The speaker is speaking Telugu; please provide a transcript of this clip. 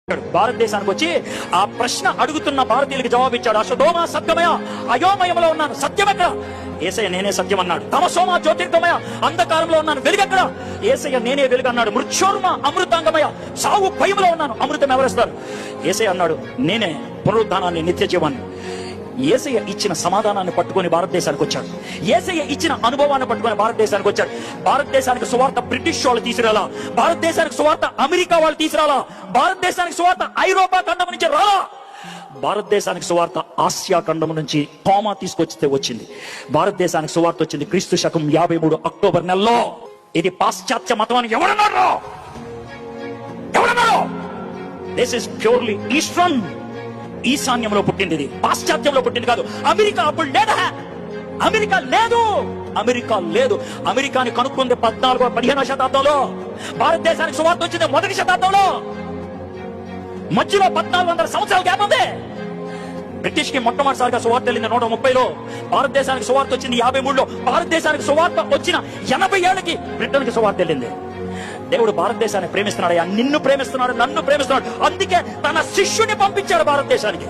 భారతదేశానికి వచ్చి ఆ ప్రశ్న అడుగుతున్న భారతీయులకు జవాబిచ్చాడు. అశోధోమ సత్యమయ, అయోమయంలో ఉన్నాను, సత్యం ఎక్కడ? యేసయ్య నేనే సత్యం అన్నాడు. తమసోమ జ్యోతిర్గమయ, అంధకారంలో ఉన్నాను, వెలుగు ఎక్కడ? యేసయ్య నేనే వెలుగు అన్నాడు. మృత్యోర్మ అమృతాంగమయ, సావు భయంలో ఉన్నాను, అమృతం ఎవరిస్తారు? యేసయ్య అన్నాడు నేనే పునరుద్ధానాన్ని, నిత్య జీవాన్ని. యేసయ్య ఇచ్చిన సమాధానాన్ని పట్టుకొని భారతదేశానికి వచ్చాడు. యేసయ్య ఇచ్చిన అనుభవాన్ని పట్టుకొని భారతదేశానికి వచ్చాడు. భారతదేశానికి సువార్త బ్రిటిష్ వాళ్ళు తీసుకురాలా, భారతదేశానికి సువార్త అమెరికా వాళ్ళు తీసుకురాలా, భారతదేశానికి సువార్త ఐరోపా ఖండం నుంచి రాలా, భారతదేశానికి సువార్త ఆసియా ఖండం నుంచి తోమా తీసుకొచ్చితే వచ్చింది. భారతదేశానికి సువార్త వచ్చింది క్రీస్తు శకం 53 అక్టోబర్ నెలలో. ఇది పాశ్చాత్య మతం అని ఎవరన్నారు? దిస్ ఇస్ ప్యూర్లీ ఈస్టర్న్, ఈశాన్యంలో పుట్టింది, ఇది పాశ్చాత్యంలో పుట్టింది కాదు. అమెరికా అప్పుడు లేదా? అమెరికా లేదు, అమెరికా లేదు. అమెరికాని కనుక్కుంది 14వ-15వ శతాబ్దంలో. భారతదేశానికి సువార్త వచ్చింది 1వ శతాబ్దంలో. మధ్యలో 1400 సంవత్సరాల గ్యాప్ ఉంది. బ్రిటిష్ కి మొట్టమొదటిసారిగా సువార్త వెళ్ళింది 130లో, భారతదేశానికి సువార్త వచ్చింది 53లో. భారతదేశానికి సువార్త వచ్చిన 80 ఏళ్ళకి బ్రిటన్ కి సువార్త వెళ్ళింది. దేవుడు భారతదేశాన్ని ప్రేమిస్తున్నాడు, నిన్ను ప్రేమిస్తున్నాడు, నన్ను ప్రేమిస్తున్నాడు. అందుకే తన శిష్యుని పంపించాడు భారతదేశానికి.